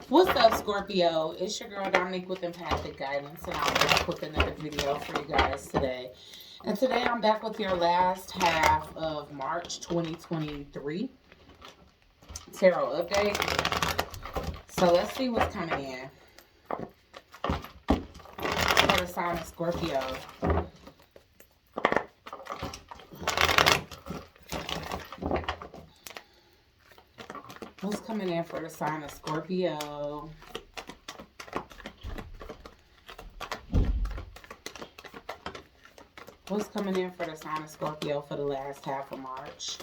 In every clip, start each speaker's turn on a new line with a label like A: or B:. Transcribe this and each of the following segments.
A: What's up, Scorpio? It's your girl Dominique with Empathic Guidance, and I'm back with another video for you guys today. And today I'm back with your last half of March 2023 tarot update. So let's see what's coming in for the sign of Scorpio. What's coming in for the sign of Scorpio? What's coming in for the sign of Scorpio for the last half of March?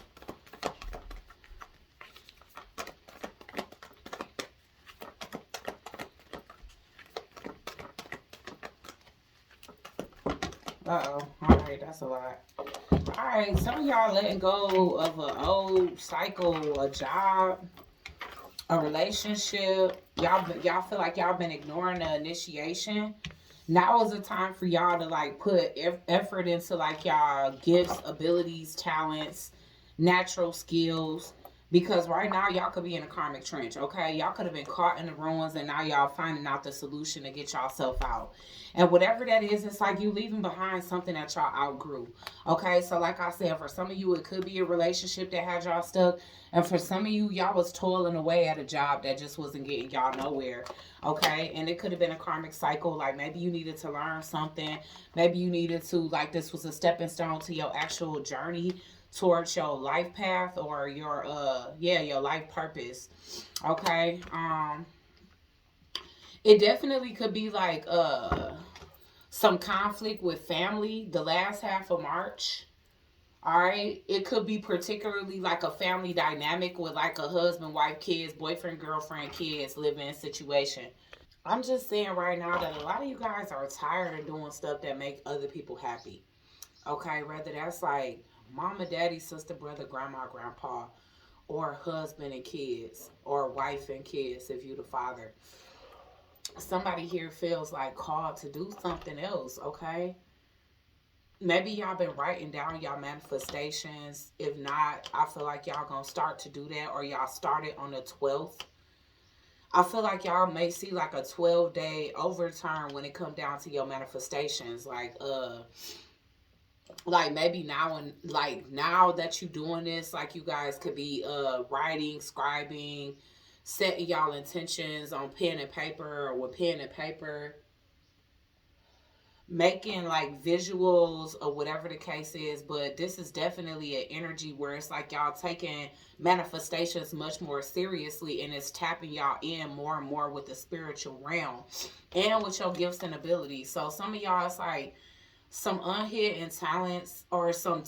A: Uh-oh. Alright, that's a lot. Alright, some of y'all letting go of an old cycle, a job, a relationship. Y'all feel like y'all been ignoring the initiation. Now is the time for y'all to like put effort into like y'all gifts, abilities, talents, natural skills. Because right now y'all could be in a karmic trench, okay? Y'all could have been caught in the ruins and now y'all finding out the solution to get y'all self out. And whatever that is, it's like you leaving behind something that y'all outgrew. Okay, so like I said, for some of you, it could be a relationship that had y'all stuck. And for some of you, y'all was toiling away at a job that just wasn't getting y'all nowhere. Okay, and it could have been a karmic cycle. Like maybe you needed to learn something. Maybe you needed to, like this was a stepping stone to your actual journey towards your life path or your your life purpose. Okay. It definitely could be like some conflict with family the last half of March. All right, it could be particularly like a family dynamic with like a husband, wife, kids, boyfriend, girlfriend, kids living situation. I'm just saying right now that a lot of you guys are tired of doing stuff that make other people happy. Okay, whether that's like mama, daddy, sister, brother, grandma, grandpa, or husband and kids, or wife and kids if you the father. Somebody here feels like called to do something else, okay? Maybe y'all been writing down y'all manifestations. If not, I feel like y'all gonna start to do that, or y'all started on the 12th. I feel like y'all may see like a 12-day overturn when it come down to your manifestations. Like maybe now, and like now that you doing this, like you guys could be writing, scribing, setting y'all intentions on pen and paper or with pen and paper, making like visuals or whatever the case is. But this is definitely an energy where it's like y'all taking manifestations much more seriously, and it's tapping y'all in more and more with the spiritual realm and with your gifts and abilities. So some of y'all, it's like some unhidden talents or some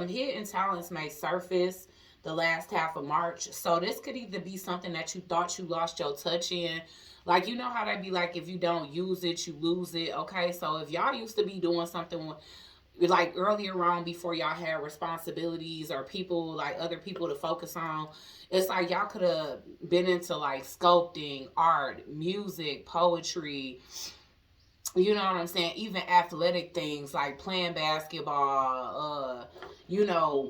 A: hidden talents may surface the last half of March. So this could either be something that you thought you lost your touch in. Like, you know how they be like, if you don't use it, you lose it. Okay, so if y'all used to be doing something like earlier on before y'all had responsibilities or people, like other people to focus on, it's like y'all could have been into like sculpting, art, music, poetry, you know what I'm saying? Even athletic things like playing basketball,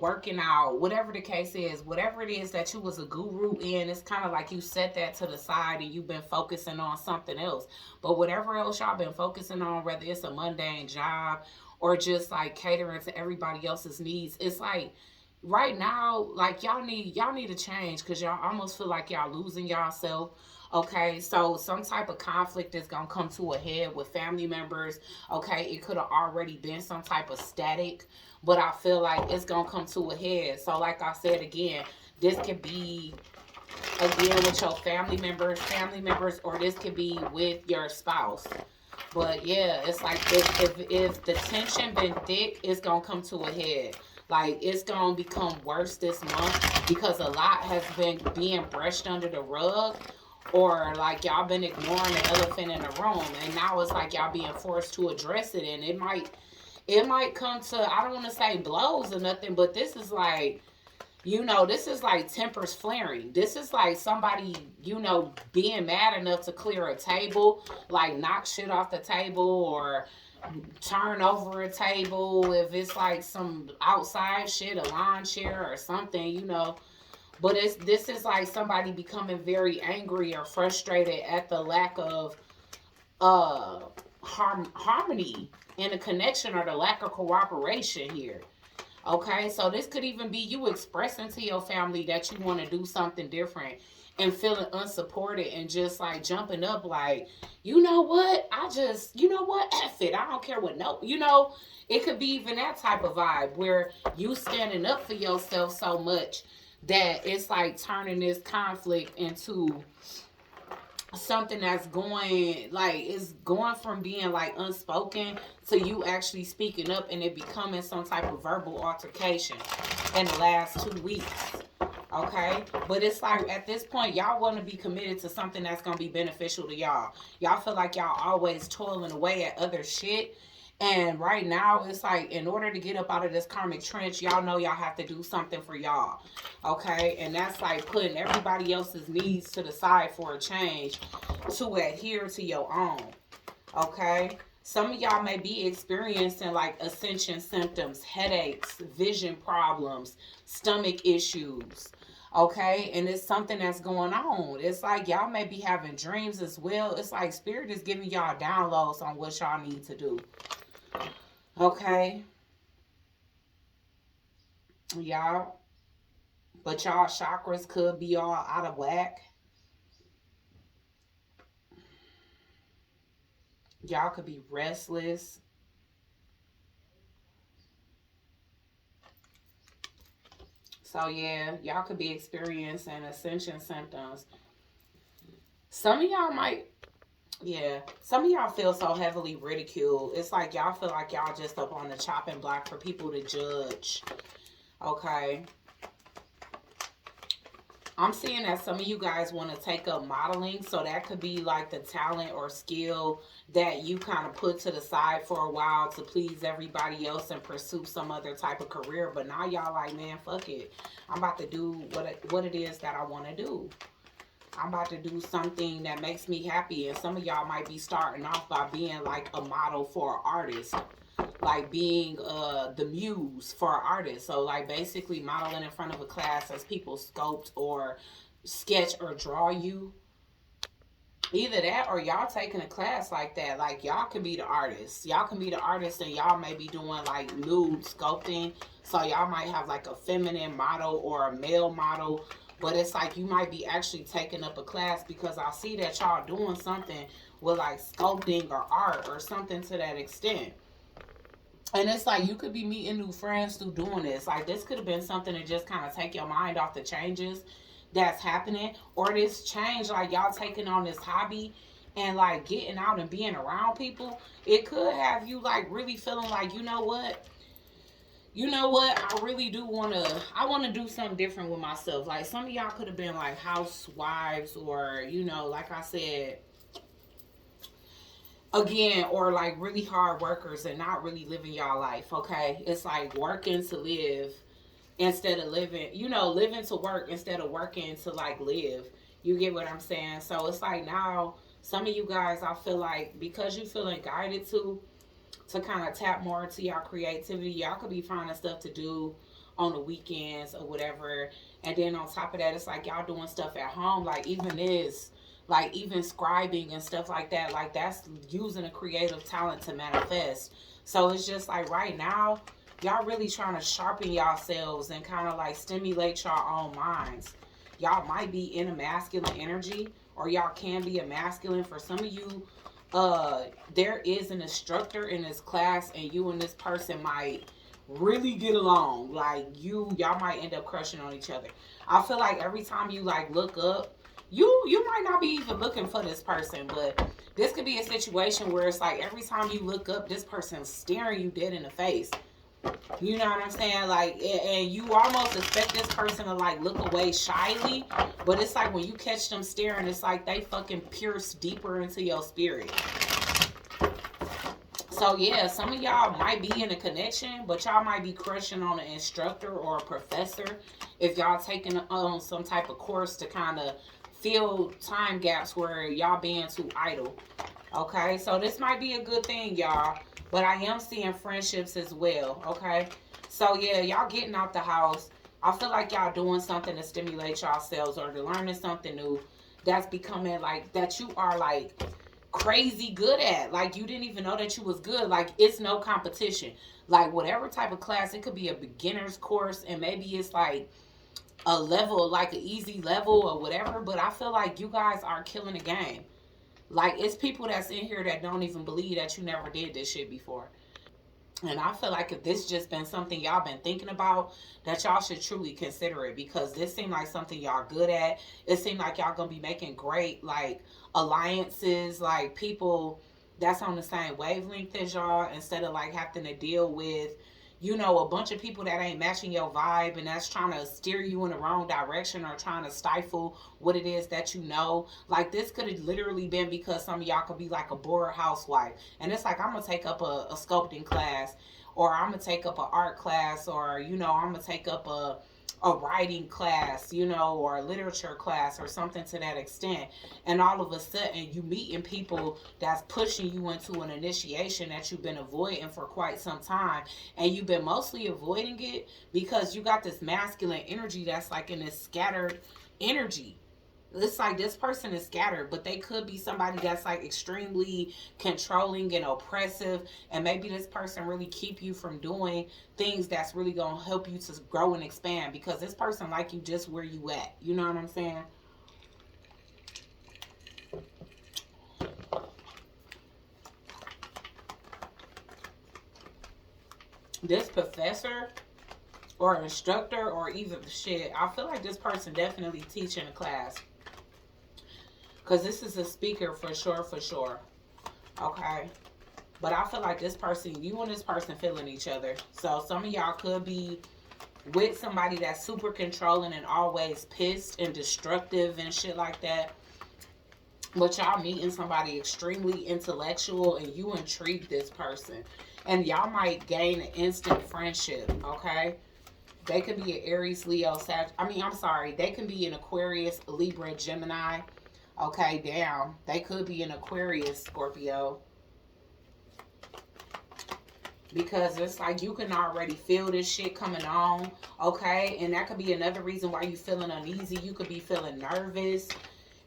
A: working out, whatever the case is, whatever it is that you was a guru in, it's kind of like you set that to the side and you've been focusing on something else. But whatever else y'all been focusing on, whether it's a mundane job or just like catering to everybody else's needs, it's like right now, like y'all need to change because y'all almost feel like y'all losing yourself. Okay, so some type of conflict is gonna come to a head with family members. Okay, it could have already been some type of static, but I feel like it's gonna come to a head. So, like I said again, this could be again with your family members, or this could be with your spouse. But yeah, it's like if the tension been thick, it's gonna come to a head. Like it's gonna become worse this month because a lot has been being brushed under the rug, or like y'all been ignoring the elephant in the room, and now it's like y'all being forced to address it, and it might come to, I don't want to say blows or nothing, but this is like tempers flaring. This is like somebody, being mad enough to clear a table, like knock shit off the table or turn over a table if it's like some outside shit, a lawn chair or something. But this is like somebody becoming very angry or frustrated at the lack of uh harmony in a connection, or the lack of cooperation here. Okay, so this could even be you expressing to your family that you want to do something different and feeling unsupported and just like jumping up like, you know what? You know what? F it. I don't care what no, it could be even that type of vibe where you standing up for yourself so much that it's like turning this conflict into something that's going like it's going from being like unspoken to you actually speaking up, and it becoming some type of verbal altercation in the last 2 weeks. Okay, but it's like at this point y'all want to be committed to something that's going to be beneficial to y'all feel like y'all always toiling away at other shit. And right now, it's like in order to get up out of this karmic trench, y'all know y'all have to do something for y'all. Okay? And that's like putting everybody else's needs to the side for a change to adhere to your own. Okay? Some of y'all may be experiencing like ascension symptoms, headaches, vision problems, stomach issues. Okay? And it's something that's going on. It's like y'all may be having dreams as well. It's like spirit is giving y'all downloads on what y'all need to do. Okay, y'all, but y'all chakras could be all out of whack. Y'all could be restless. So yeah, y'all could be experiencing ascension symptoms. Some of y'all might, yeah, some of y'all feel so heavily ridiculed. It's like y'all feel like y'all just up on the chopping block for people to judge. Okay. I'm seeing that some of you guys want to take up modeling. So that could be like the talent or skill that you kind of put to the side for a while to please everybody else and pursue some other type of career. But now y'all like, man, fuck it. I'm about to do what it is that I want to do. I'm about to do something that makes me happy. And some of y'all might be starting off by being like a model for an artist. Like being the muse for an artist. So like basically modeling in front of a class as people sculpt or sketch or draw you. Either that or y'all taking a class like that. Like y'all can be the artist. Y'all can be the artist and y'all may be doing like nude sculpting. So y'all might have like a feminine model or a male model. But it's like you might be actually taking up a class because I see that y'all doing something with like sculpting or art or something to that extent. And it's like you could be meeting new friends through doing this. Like this could have been something to just kind of take your mind off the changes that's happening. Or this change, like y'all taking on this hobby and like getting out and being around people. It could have you like really feeling like, you know what? I really do I want to do something different with myself. Like some of y'all could have been like housewives or, like I said, again, or like really hard workers and not really living y'all life. Okay. It's like working to live instead of living, living to work instead of working to like live. You get what I'm saying? So it's like now some of you guys, I feel like because you feeling guided to kind of tap more into y'all creativity. Y'all could be finding stuff to do on the weekends or whatever. And then on top of that, it's like y'all doing stuff at home. Like even scribing and stuff like that. Like that's using a creative talent to manifest. So it's just like right now, y'all really trying to sharpen yourselves and kind of like stimulate your own minds. Y'all might be in a masculine energy or y'all can be a masculine. For some of you, there is an instructor in this class and you and this person might really get along. Like y'all might end up crushing on each other. I feel like every time you like look up, you might not be even looking for this person, but this could be a situation where it's like every time you look up, this person's staring you dead in the face. You know what I'm saying? Like, and you almost expect this person to like look away shyly, but it's like when you catch them staring, it's like they fucking pierce deeper into your spirit. So yeah, some of y'all might be in a connection, but y'all might be crushing on an instructor or a professor if y'all taking on some type of course to kind of fill time gaps where y'all being too idle. Okay, so this might be a good thing, y'all. But I am seeing friendships as well, okay? So, yeah, y'all getting out the house. I feel like y'all doing something to stimulate yourselves or to learning something new that's becoming like that you are like crazy good at. Like you didn't even know that you was good. Like it's no competition. Like whatever type of class, it could be a beginner's course and maybe it's like a level, like an easy level or whatever. But I feel like you guys are killing the game. Like it's people that's in here that don't even believe that you never did this shit before. And I feel like if this just been something y'all been thinking about, that y'all should truly consider it because this seemed like something y'all good at. It seemed like y'all gonna be making great like alliances, like people that's on the same wavelength as y'all instead of like having to deal with a bunch of people that ain't matching your vibe and that's trying to steer you in the wrong direction or trying to stifle what it is that you know. Like this could have literally been because some of y'all could be like a bored housewife. And it's like, I'm going to take up a sculpting class or I'm going to take up an art class or, I'm going to take up a writing class, or a literature class or something to that extent. And all of a sudden you meeting people that's pushing you into an initiation that you've been avoiding for quite some time. And you've been mostly avoiding it because you got this masculine energy that's like in this scattered energy. It's like this person is scattered, but they could be somebody that's like extremely controlling and oppressive, and maybe this person really keep you from doing things that's really gonna help you to grow and expand because this person like you just where you at. You know what I'm saying? This professor or instructor or either the shit, I feel like this person definitely teaching a class. Because this is a speaker for sure, for sure. Okay. But I feel like this person, you and this person feeling each other. So some of y'all could be with somebody that's super controlling and always pissed and destructive and shit like that. But y'all meeting somebody extremely intellectual and you intrigue this person. And y'all might gain an instant friendship, okay? They could be an Aries, Leo, I'm sorry. They can be an Aquarius, Libra, Gemini. Okay, damn. They could be an Aquarius, Scorpio. Because it's like you can already feel this shit coming on, okay? And that could be another reason why you feeling uneasy. You could be feeling nervous.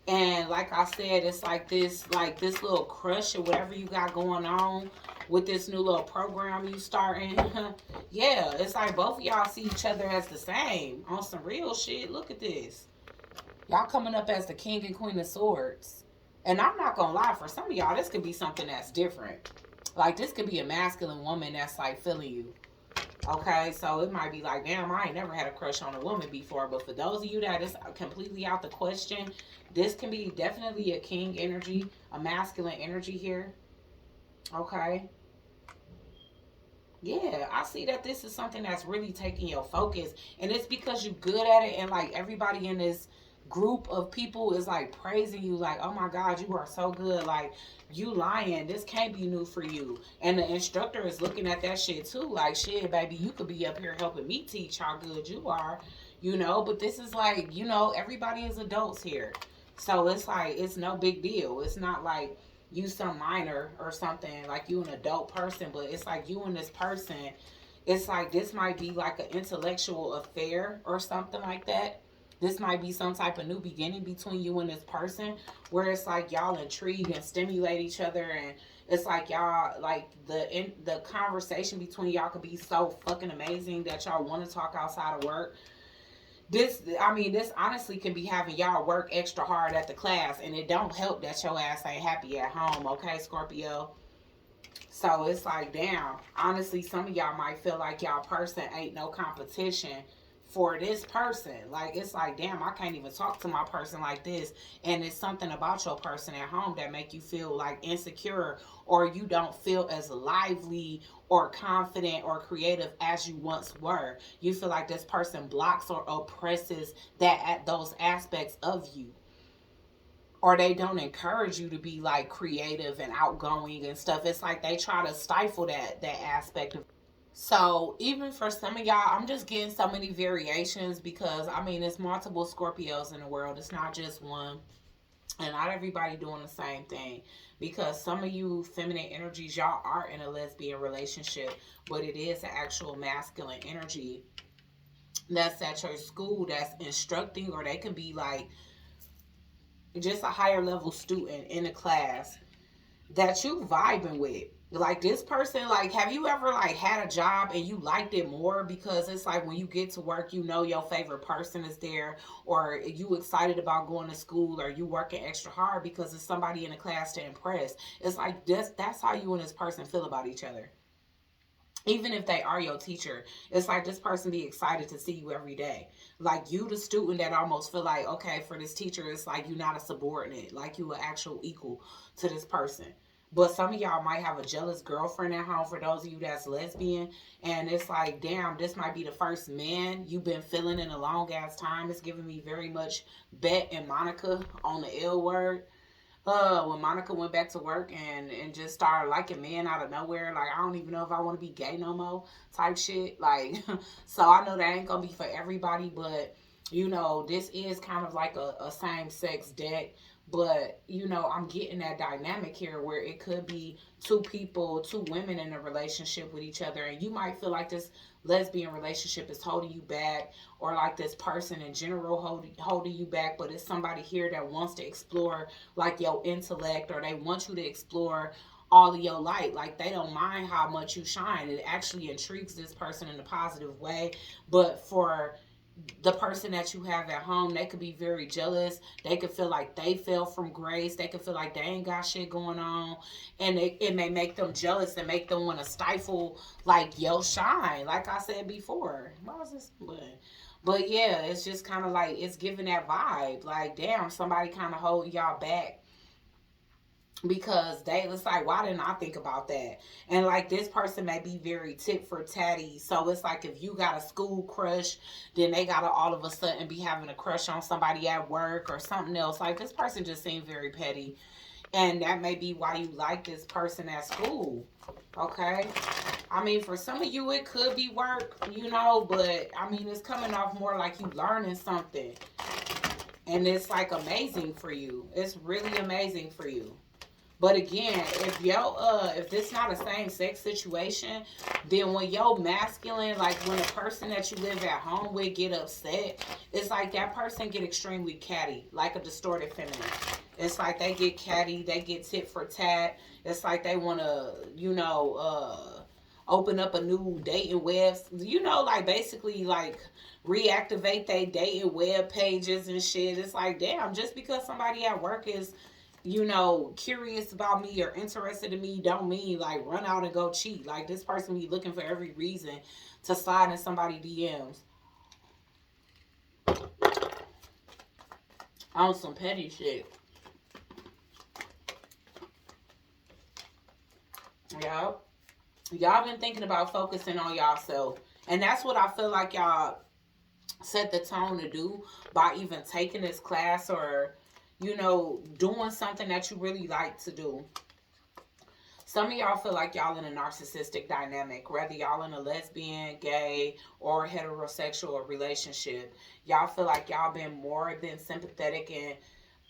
A: And like I said, it's like this little crush or whatever you got going on with this new little program you starting. Yeah, it's like both of y'all see each other as the same on some real shit. Look at this. Y'all coming up as the king and queen of swords. And I'm not gonna lie, for some of y'all, this could be something that's different. Like, this could be a masculine woman that's, like, feeling you. Okay? So, it might be like, damn, I ain't never had a crush on a woman before. But for those of you that is completely out the question, this can be definitely a king energy, a masculine energy here. Okay? Yeah, I see that this is something that's really taking your focus. And it's because you're good at it and, like, everybody in this group of people is like praising you like, oh my god, you are so good, like you lying, this can't be new for you. And the instructor is looking at that shit too, like, shit baby, you could be up here helping me teach how good you are, but this is like, everybody is adults here, so it's like it's no big deal. It's not like you some minor or something, like you an adult person, but it's like you and this person, it's like this might be like an intellectual affair or something like that. This might be some type of new beginning between you and this person where it's like y'all intrigue and stimulate each other, and it's like y'all, like the conversation between y'all could be so fucking amazing that y'all want to talk outside of work. This honestly can be having y'all work extra hard at the class, and it don't help that your ass ain't happy at home, okay, Scorpio? So it's like, damn, honestly, some of y'all might feel like y'all person ain't no competition for this person. Like, it's like, damn, I can't even talk to my person like this. And it's something about your person at home that make you feel like insecure, or you don't feel as lively or confident or creative as you once were. You feel like this person blocks or oppresses those aspects of you, or they don't encourage you to be like creative and outgoing and stuff. It's like they try to stifle that aspect of. So even for some of y'all, I'm just getting so many variations because it's multiple Scorpios in the world. It's not just one. And not everybody doing the same thing. Because some of you feminine energies, y'all are in a lesbian relationship, but it is an actual masculine energy that's at your school that's instructing, or they can be like just a higher level student in a class that you vibing with. Like this person, like, have you ever like had a job and you liked it more because it's like when you get to work, you know your favorite person is there, or you excited about going to school, or you working extra hard because it's somebody in the class to impress. It's like this. That's how you and this person feel about each other. Even if they are your teacher, it's like this person be excited to see you every day. Like you, the student, that almost feel like, okay, for this teacher, it's like you're not a subordinate, like you an actual equal to this person. But some of y'all might have a jealous girlfriend at home, for those of you that's lesbian, and it's like, damn, this might be the first man you've been feeling in a long ass time. It's giving me very much Bet and Monica on the L word. When Monica went back to work and just started liking men out of nowhere, like, I don't even know if I want to be gay no more, type shit. Like, so I know that ain't gonna be for everybody, but this is kind of like a same sex deck. But I'm getting that dynamic here where it could be two people, two women in a relationship with each other, and you might feel like this lesbian relationship is holding you back, or like this person in general holding you back, but it's somebody here that wants to explore like your intellect, or they want you to explore all of your light. Like they don't mind how much you shine. It actually intrigues this person in a positive way. But for the person that you have at home, they could be very jealous. They could feel like they fell from grace. They could feel like they ain't got shit going on, and it may make them jealous and make them want to stifle like your shine. Like I said before, why was this? But yeah, it's just kind of like it's giving that vibe. Like damn, somebody kind of hold y'all back because they it's like, why didn't I think about that? And like this person may be very tit for tatty, so it's like if you got a school crush, then they gotta all of a sudden be having a crush on somebody at work or something else. Like this person just seemed very petty, and that may be why you like this person at school. Okay, I mean, for some of you it could be work, but I mean, it's coming off more like you learning something, and it's like amazing for you. It's really amazing for you. But again, if this not a same sex situation, then when your masculine, like when a person that you live at home with get upset, it's like that person get extremely catty, like a distorted feminine. It's like they get catty, they get tit for tat. It's like they want to, open up a new dating web, like basically like reactivate their dating web pages and shit. It's like, damn, just because somebody at work is curious about me or interested in me, don't mean like run out and go cheat. Like this person be looking for every reason to slide in somebody DMs on some petty shit. Y'all, y'all been thinking about focusing on y'allself, and that's what I feel like y'all set the tone to do by even taking this class, or doing something that you really like to do. Some of y'all feel like y'all in a narcissistic dynamic, whether y'all in a lesbian, gay, or heterosexual relationship. Y'all feel like y'all been more than sympathetic,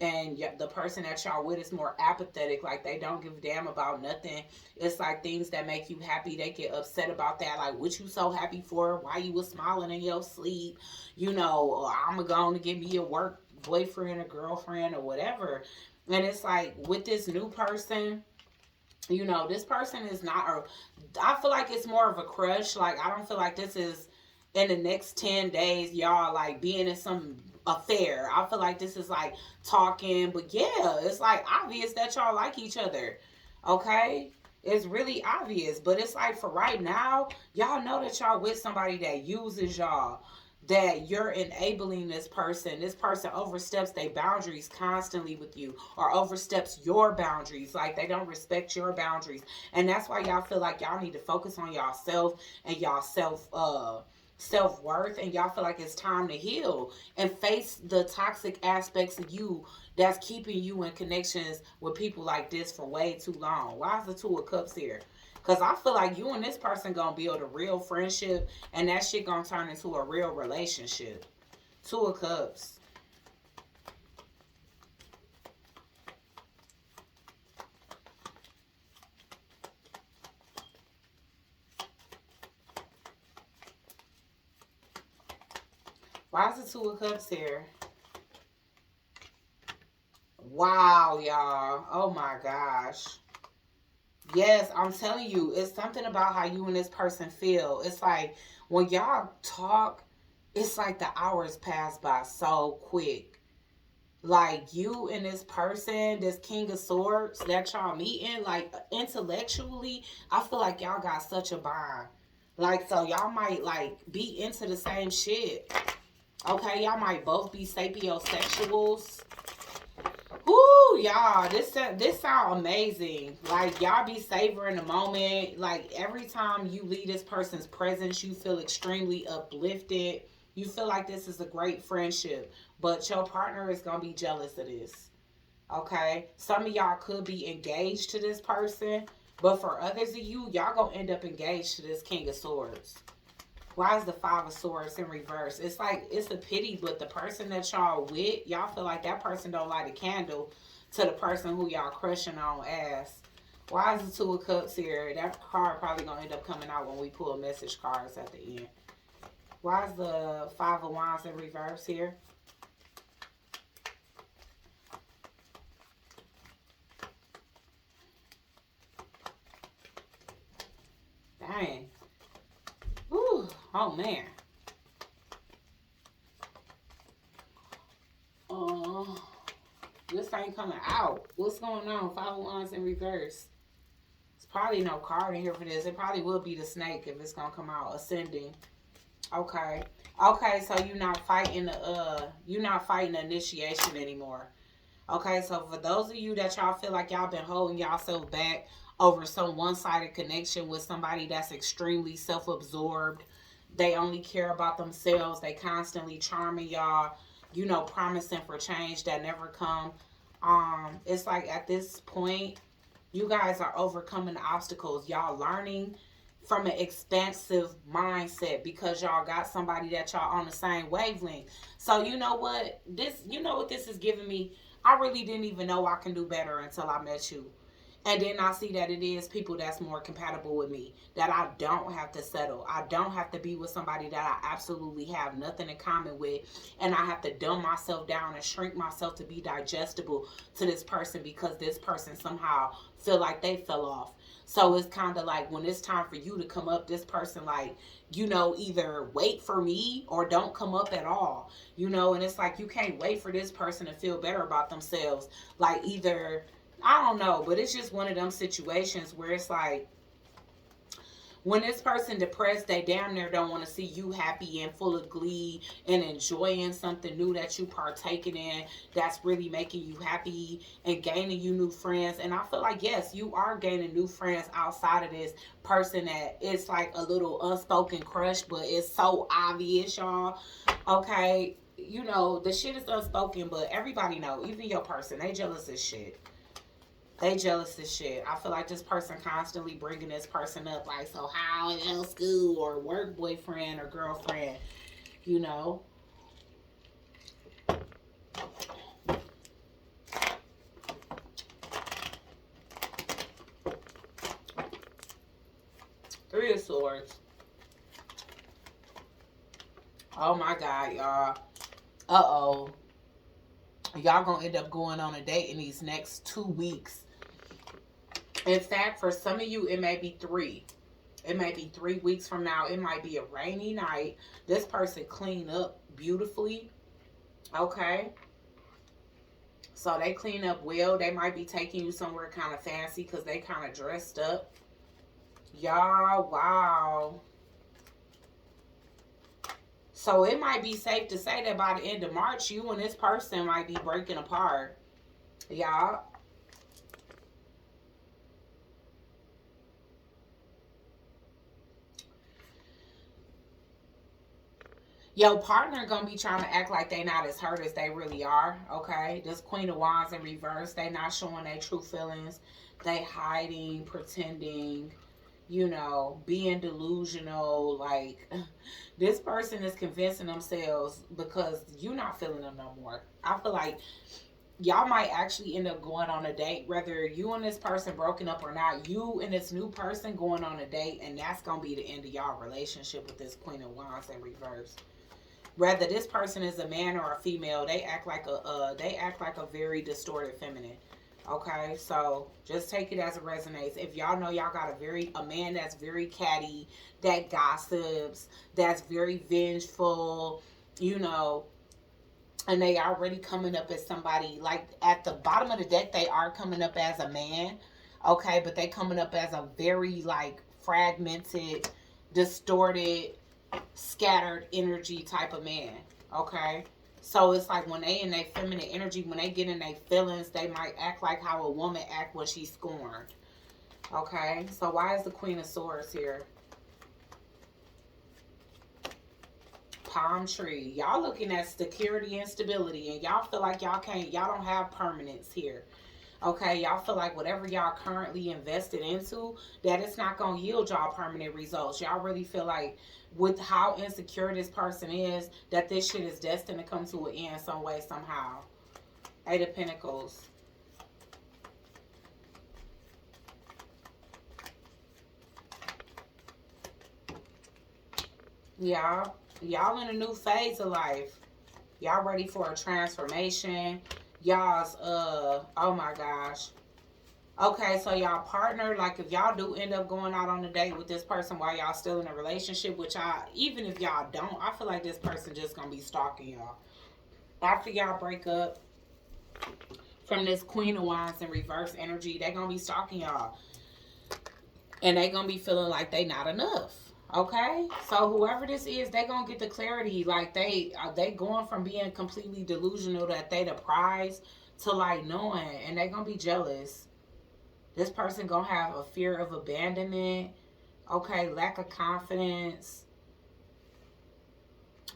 A: and the person that y'all with is more apathetic. Like they don't give a damn about nothing. It's like things that make you happy, they get upset about that. Like, what you so happy for? Why you was smiling in your sleep? Or I'm going to give me a work boyfriend or girlfriend or whatever. And it's like with this new person, this person is not, or I feel like it's more of a crush. Like I don't feel like this is in the next 10 days y'all like being in some affair. I feel like this is like talking, but yeah, it's like obvious that y'all like each other. Okay, it's really obvious, but it's like for right now, y'all know that y'all with somebody that uses y'all, that you're enabling this person oversteps their boundaries constantly with you, or oversteps your boundaries. Like they don't respect your boundaries, and that's why y'all feel like y'all need to focus on y'all and y'all self-worth, and y'all feel like it's time to heal and face the toxic aspects of you that's keeping you in connections with people like this for way too long. Why is the Two of Cups here? Because I feel like you and this person gonna build a real friendship, and that shit gonna turn into a real relationship. Two of Cups. Why is the Two of Cups here? Wow, y'all. Oh my gosh. Yes, I'm telling you, it's something about how you and this person feel. It's like when y'all talk, it's like the hours pass by so quick. Like you and this person, this King of Swords that y'all meeting, like intellectually, I feel like y'all got such a bond. Like, so y'all might like be into the same shit. Okay, y'all might both be sapiosexuals. Ooh, y'all, this sound amazing. Like y'all be savoring the moment. Like every time you leave this person's presence, you feel extremely uplifted. You feel like this is a great friendship, but your partner is gonna be jealous of this. Okay, some of y'all could be engaged to this person, but for others of you, y'all gonna end up engaged to this King of Swords. Why is the Five of Swords in reverse? It's like, it's a pity, but the person that y'all with, y'all feel like that person don't light a candle to the person who y'all crushing on ass. Why is the Two of Cups here? That card probably gonna end up coming out when we pull message cards at the end. Why is the Five of Wands in reverse here? Dang. Whew. Oh, man. This ain't coming out. What's going on? Five of Wands in reverse. There's probably no card in here for this. It probably will be the Snake if it's going to come out. Ascending. Okay. Okay, so you're not fighting the initiation anymore. Okay, so for those of you that y'all feel like y'all been holding y'allself back over some one-sided connection with somebody that's extremely self-absorbed, they only care about themselves, they constantly charming y'all, you know, promising for change that never come. It's like at this point, you guys are overcoming obstacles. Y'all learning from an expansive mindset because y'all got somebody that y'all on the same wavelength. So you know what this is giving me? I really didn't even know I can do better until I met you. And then I see that it is people that's more compatible with me, that I don't have to settle. I don't have to be with somebody that I absolutely have nothing in common with. And I have to dumb myself down and shrink myself to be digestible to this person because this person somehow feel like they fell off. So it's kind of like when it's time for you to come up, this person like, either wait for me or don't come up at all. And it's like you can't wait for this person to feel better about themselves. Like either I don't know, but it's just one of them situations where it's like when this person depressed, they damn near don't want to see you happy and full of glee and enjoying something new that you partaking in that's really making you happy and gaining you new friends. And I feel like, yes, you are gaining new friends outside of this person that it's like a little unspoken crush, but it's so obvious, y'all. Okay, the shit is unspoken, but everybody know, even your person, they jealous as shit. They jealous as shit. I feel like this person constantly bringing this person up, like, so how in school or work boyfriend or girlfriend, you know. Three of Swords. Oh my God, y'all. Uh-oh. Y'all gonna end up going on a date in these next 2 weeks. In fact, for some of you, it may be 3. It may be 3 weeks from now. It might be a rainy night. This person cleaned up beautifully. Okay. So they clean up well. They might be taking you somewhere kind of fancy because they kind of dressed up. Y'all, wow. So it might be safe to say that by the end of March, you and this person might be breaking apart. Y'all. Your partner gonna be trying to act like they not as hurt as they really are, okay? This Queen of Wands in reverse, they not showing their true feelings. They hiding, pretending, being delusional. Like, this person is convincing themselves because you're not feeling them no more. I feel like y'all might actually end up going on a date, whether you and this person broken up or not. You and this new person going on a date, and that's gonna be the end of y'all relationship with this Queen of Wands in reverse. Whether this person is a man or a female, they act like a very distorted feminine. Okay, so just take it as it resonates. If y'all know y'all got a man that's very catty, that gossips, that's very vengeful, you know, and they already coming up as somebody, like at the bottom of the deck, they are coming up as a man, okay, but they coming up as a very like fragmented, distorted, scattered energy type of man, okay? So it's like when they in their feminine energy, when they get in their feelings, they might act like how a woman act when she's scorned. Okay, so why is the Queen of Swords here? Palm tree. Y'all looking at security and stability, and y'all feel like y'all don't have permanence here. Okay, y'all feel like whatever y'all currently invested into, that it's not going to yield y'all permanent results. Y'all really feel like with how insecure this person is, that this shit is destined to come to an end some way, somehow. Eight of Pentacles. Y'all in a new phase of life. Y'all ready for a transformation. Y'all's, oh my gosh. Okay, so y'all partner, like if y'all do end up going out on a date with this person while y'all still in a relationship, which even if y'all don't, I feel like this person just gonna be stalking y'all. After y'all break up from this Queen of Wands in reverse energy, they gonna be stalking y'all. And they gonna be feeling like they not enough. Okay, so whoever this is, they gonna get the clarity. Like they going from being completely delusional that they the prize to like knowing, and they gonna be jealous. This person gonna have a fear of abandonment. Okay, lack of confidence.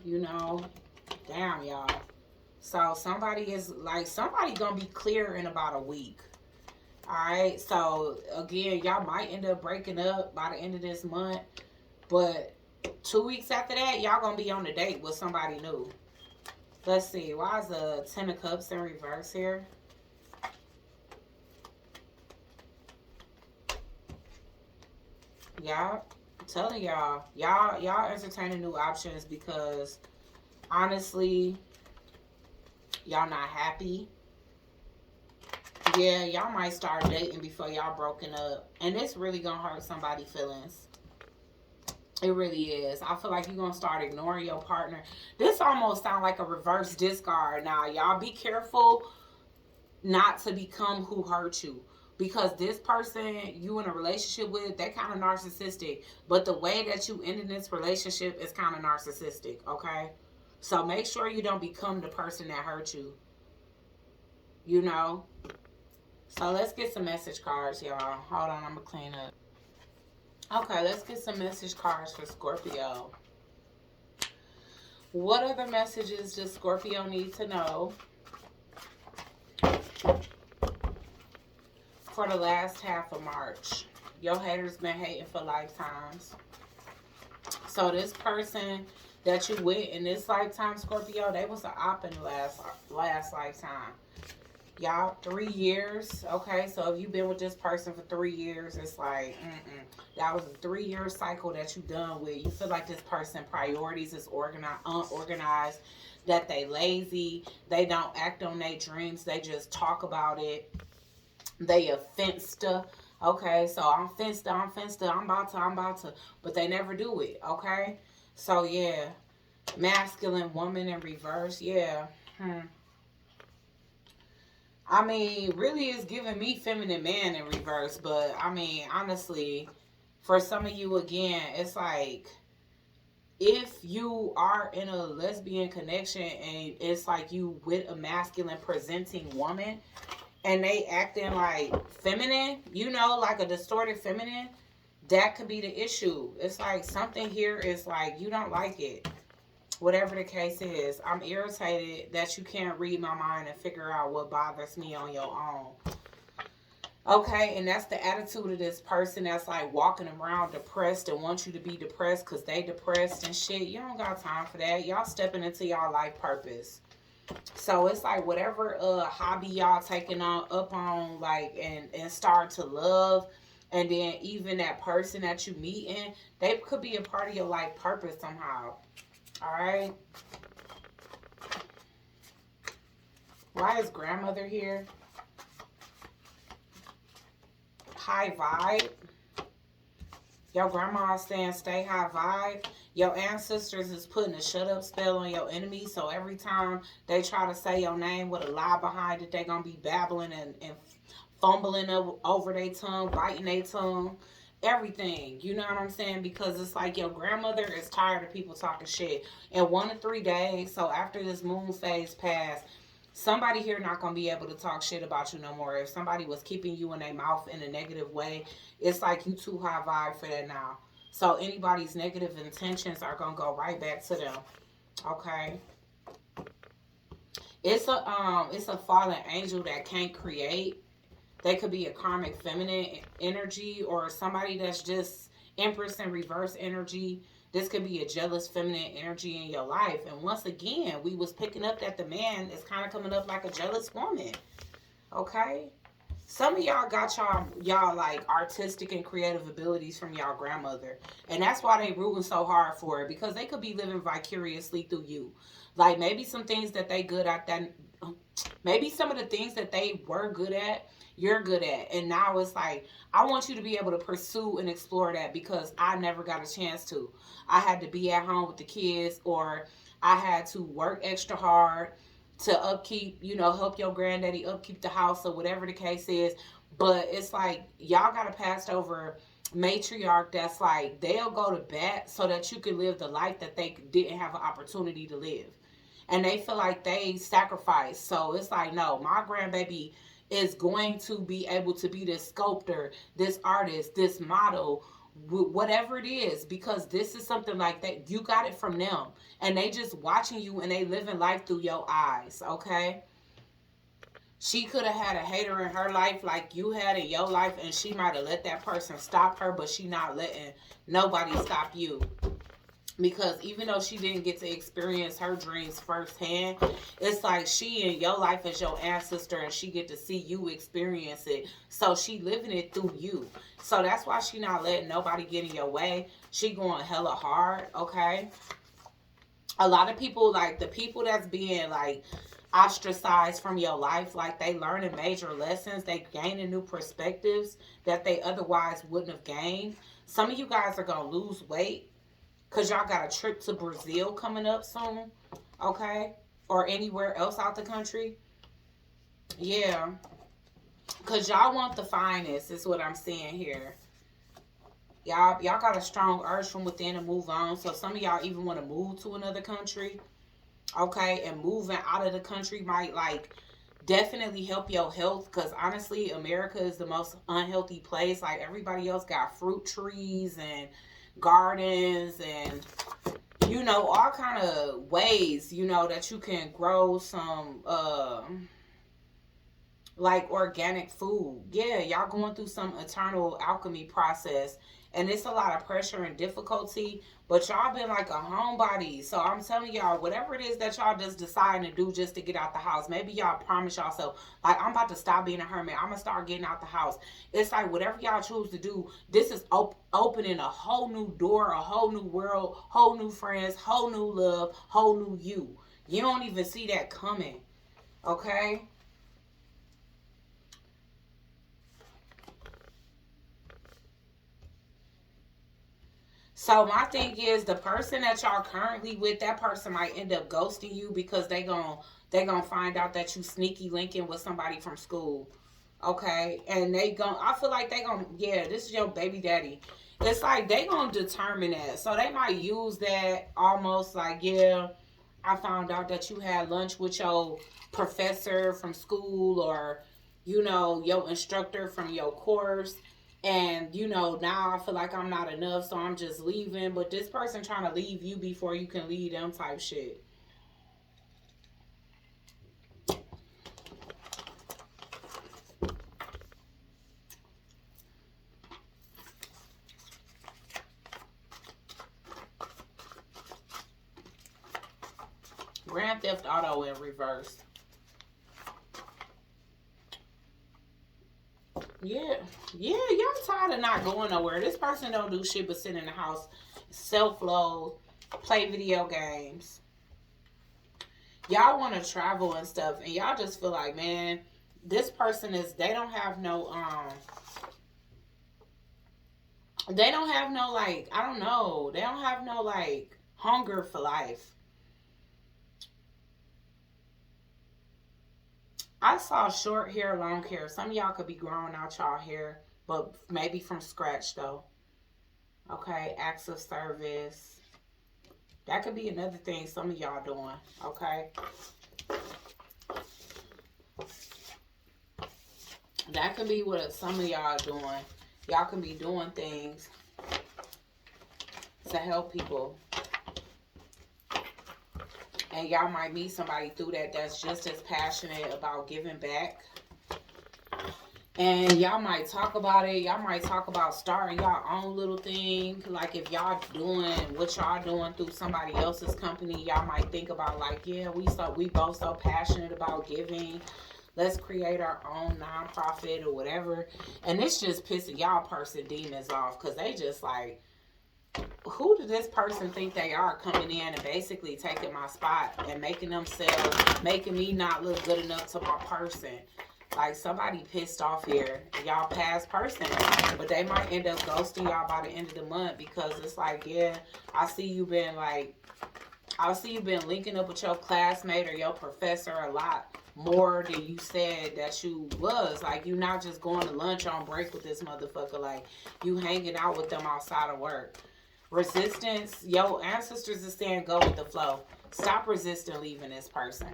A: You know, damn y'all. So somebody gonna be clear in about a week. Alright, so again, y'all might end up breaking up by the end of this month. But 2 weeks after that, y'all gonna be on a date with somebody new. Let's see. Why is the Ten of Cups in reverse here? Y'all, I'm telling y'all entertaining new options because honestly, y'all not happy. Yeah, y'all might start dating before y'all broken up. And it's really gonna hurt somebody's feelings. It really is. I feel like you're going to start ignoring your partner. This almost sounds like a reverse discard. Now, y'all be careful not to become who hurt you. Because this person you in a relationship with, they're kind of narcissistic. But the way that you end in this relationship is kind of narcissistic, okay? So make sure you don't become the person that hurt you. You know? So let's get some message cards, y'all. Hold on, I'm going to clean up. Okay, let's get some message cards for Scorpio. What other messages does Scorpio need to know for the last half of March? Your haters been hating for lifetimes. So this person that you with in this lifetime, Scorpio, they was an op in the last lifetime. Y'all, 3 years, okay? So if you've been with this person for 3 years, it's like, that was a 3-year cycle that you done with. You feel like this person priorities is unorganized, that they lazy, they don't act on their dreams, they just talk about it. They are fenced up. Okay, so I'm fenced up, I'm about to, but they never do it, okay? So yeah, masculine woman in reverse, yeah. I mean, really it's giving me feminine man in reverse, but I mean, honestly, for some of you, again, it's like, if you are in a lesbian connection and it's like you with a masculine presenting woman and they acting like feminine, you know, like a distorted feminine, that could be the issue. It's like something here is like, you don't like it. Whatever the case is, I'm irritated that you can't read my mind and figure out what bothers me on your own. Okay, and that's the attitude of this person that's like walking around depressed and wants you to be depressed because they depressed and shit. You don't got time for that. Y'all stepping into y'all life purpose. So it's like whatever hobby y'all taking up on, like, and start to love, and then even that person that you meeting, they could be a part of your life purpose somehow. All right. Why is grandmother here? High vibe. Your grandma saying stay high vibe. Your ancestors is putting a shut up spell on your enemy. So every time they try to say your name with a lie behind it, they going to be babbling and fumbling over their tongue, biting their tongue, everything. You know what I'm saying? Because it's like your grandmother is tired of people talking shit. In 1 to 3 days, so after this moon phase passed, somebody here not going to be able to talk shit about you no more. If somebody was keeping you in their mouth in a negative way, it's like you too high vibe for that now. So anybody's negative intentions are going to go right back to them. Okay? It's a fallen angel that can't create. They could be a karmic feminine energy or somebody that's just Empress in reverse energy. This could be a jealous feminine energy in your life. And once again, we was picking up that the man is kind of coming up like a jealous woman. Okay? Some of y'all got y'all like artistic and creative abilities from y'all grandmother. And that's why they rooting so hard for it. Because they could be living vicariously through you. Like maybe some things that they good at, that maybe some of the things that they were good at, you're good at. And now it's like, I want you to be able to pursue and explore that because I never got a chance to. I had to be at home with the kids, or I had to work extra hard to upkeep, help your granddaddy upkeep the house or whatever the case is. But it's like, y'all got to pass over matriarch that's like, they'll go to bat so that you can live the life that they didn't have an opportunity to live. And they feel like they sacrificed. So it's like, no, my grandbaby is going to be able to be this sculptor, this artist, this model, whatever it is, because this is something like that. You got it from them. And they just watching you and they living life through your eyes, okay? She could have had a hater in her life like you had in your life, and she might have let that person stop her, but she not letting nobody stop you. Because even though she didn't get to experience her dreams firsthand, it's like she in your life as your ancestor and she get to see you experience it. So she living it through you. So that's why she not letting nobody get in your way. She going hella hard, okay? A lot of people, like the people that's being like ostracized from your life, like they learning major lessons, they gaining new perspectives that they otherwise wouldn't have gained. Some of you guys are going to lose weight. Because y'all got a trip to Brazil coming up soon. Okay? Or anywhere else out the country. Yeah. Because y'all want the finest is what I'm seeing here. Y'all got a strong urge from within to move on. So some of y'all even want to move to another country. Okay? And moving out of the country might like definitely help your health. Because honestly, America is the most unhealthy place. Like everybody else got fruit trees and gardens and all kind of ways that you can grow some like organic food. Yeah, y'all going through some eternal alchemy process, and it's a lot of pressure and difficulty, but y'all been like a homebody. So I'm telling y'all, whatever it is that y'all just deciding to do just to get out the house, maybe y'all promise yourself, like, I'm about to stop being a hermit, I'm gonna start getting out the house. It's like whatever y'all choose to do, this is opening a whole new door, a whole new world, whole new friends, whole new love, whole new you. You don't even see that coming. Okay? So my thing is, the person that y'all currently with, that person might end up ghosting you because they gonna find out that you sneaky linking with somebody from school. Okay? And I feel like they gonna, yeah, this is your baby daddy. It's like they gonna determine that. So they might use that almost like, yeah, I found out that you had lunch with your professor from school, or your instructor from your course. And now I feel like I'm not enough, so I'm just leaving. But this person trying to leave you before you can leave them type shit. Grand Theft Auto in reverse. Yeah, y'all tired of not going nowhere. This person don't do shit but sit in the house, self-loathe, play video games. Y'all want to travel and stuff, and y'all just feel like, man, this person is, they don't have no, they don't have no, like, I don't know, they don't have no, like, hunger for life. I saw short hair, long hair. Some of y'all could be growing out y'all hair, but maybe from scratch, though. Okay, acts of service. That could be another thing some of y'all doing, okay? That could be what some of y'all are doing. Y'all can be doing things to help people. And y'all might meet somebody through that that's just as passionate about giving back. And y'all might talk about it. Y'all might talk about starting y'all own little thing. Like if y'all doing what y'all doing through somebody else's company, y'all might think about like, yeah, we both so passionate about giving. Let's create our own nonprofit or whatever. And it's just pissing y'all person demons off because they just like, who did this person think they are coming in and basically taking my spot and making themselves, making me not look good enough to my person? Like somebody pissed off here, y'all past person, but they might end up ghosting y'all by the end of the month because it's like, yeah, I see you been linking up with your classmate or your professor a lot more than you said that you was. Like you not just going to lunch on break with this motherfucker, like you hanging out with them outside of work. Resistance, your ancestors is saying go with the flow. Stop resisting leaving this person.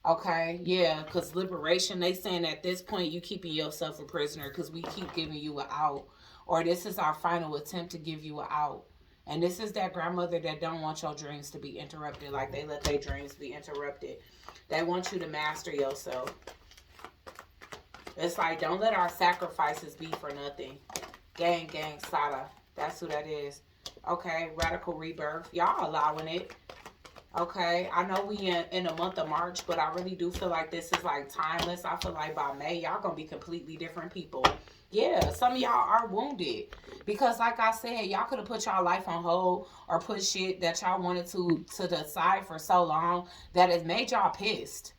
A: Okay, yeah, because liberation, they saying at this point you keeping yourself a prisoner because we keep giving you an out. Or this is our final attempt to give you an out. And this is that grandmother that don't want your dreams to be interrupted like they let their dreams be interrupted. They want you to master yourself. It's like, don't let our sacrifices be for nothing. Gang, Sada. That's who that is. Okay, radical rebirth. Y'all allowing it. Okay, I know we in the month of March, but I really do feel like this is like timeless. I feel like by May, y'all gonna be completely different people. Yeah, some of y'all are wounded because, like I said, y'all could have put y'all life on hold or put shit that y'all wanted to the side for so long that it made y'all pissed.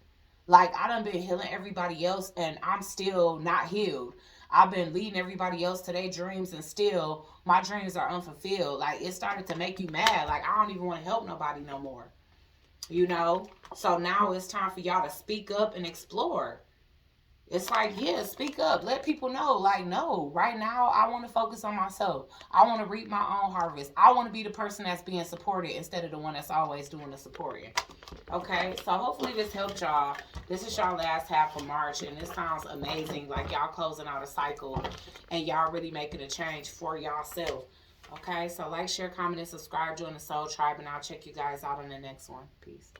A: Like I done been healing everybody else, and I'm still not healed. I've been leading everybody else to their dreams, and still my dreams are unfulfilled. Like it started to make you mad. Like I don't even want to help nobody no more. You know? So now it's time for y'all to speak up and explore. It's like, yeah, speak up. Let people know. Like, no, right now I want to focus on myself. I want to reap my own harvest. I want to be the person that's being supported instead of the one that's always doing the supporting. Okay, so hopefully this helped y'all. This is y'all last half of March, and this sounds amazing. Like y'all closing out a cycle, and y'all really making a change for y'allself. Okay, so like, share, comment, and subscribe. Join the Soul Tribe, and I'll check you guys out on the next one. Peace.